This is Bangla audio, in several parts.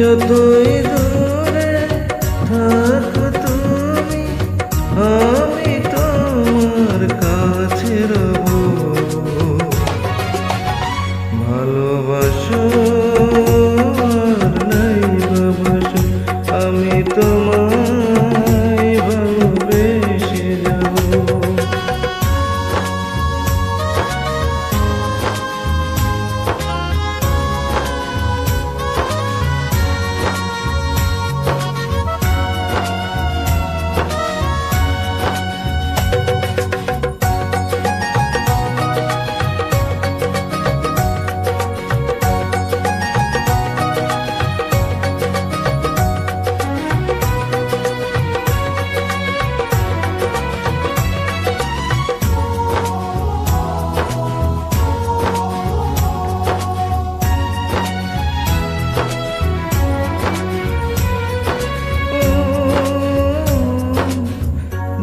যতই দূরে থাকো তুমি, আমি তোমার কাছে রব। ভালোবাসো আর নাই ভালোবাসো, আমি তোমায় ভালোবেসে যাব।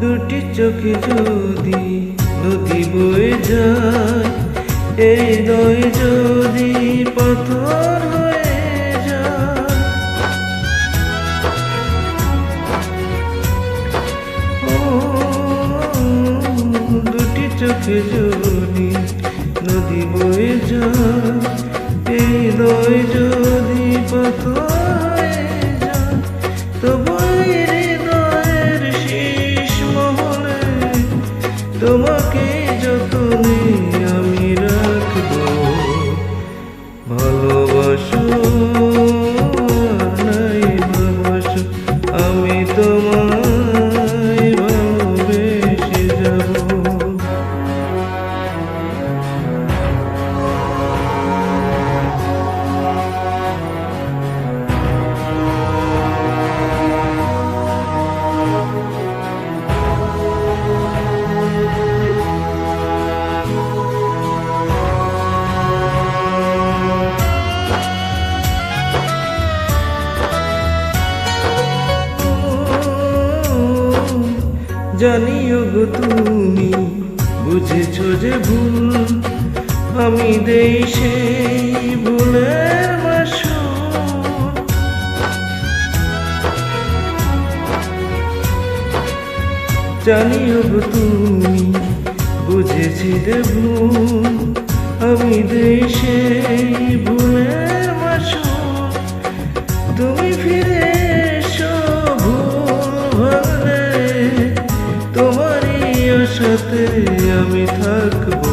দুটি চোখে যদি নদী বয়ে যায়, এই হৃদয় যদি পাথর হয়ে যায়, দুটি চোখে যদি নদী বয়ে যায়, এই হৃদয় যদি পাথর হয়ে যায়, তবু হৃদয়ের শেষ মহলে তোমাকে যতনে আমি রাখবো। ভালোবাসো আর নাই ভালোবাসো, আমি তোমায় ভালোবেসে যাব। জানিও গো তুমি বুঝেছো যে ভুল, আমি দেই সেই ভুলের মাসুল। জানিও গো তুমি বুঝেছি যে ভুল, আমি দেই সেই ভুলের মাসুল। তুমি ফিরে এসো ভুল ভাঙলে, তোমারই আশাতে আমি থাকবো।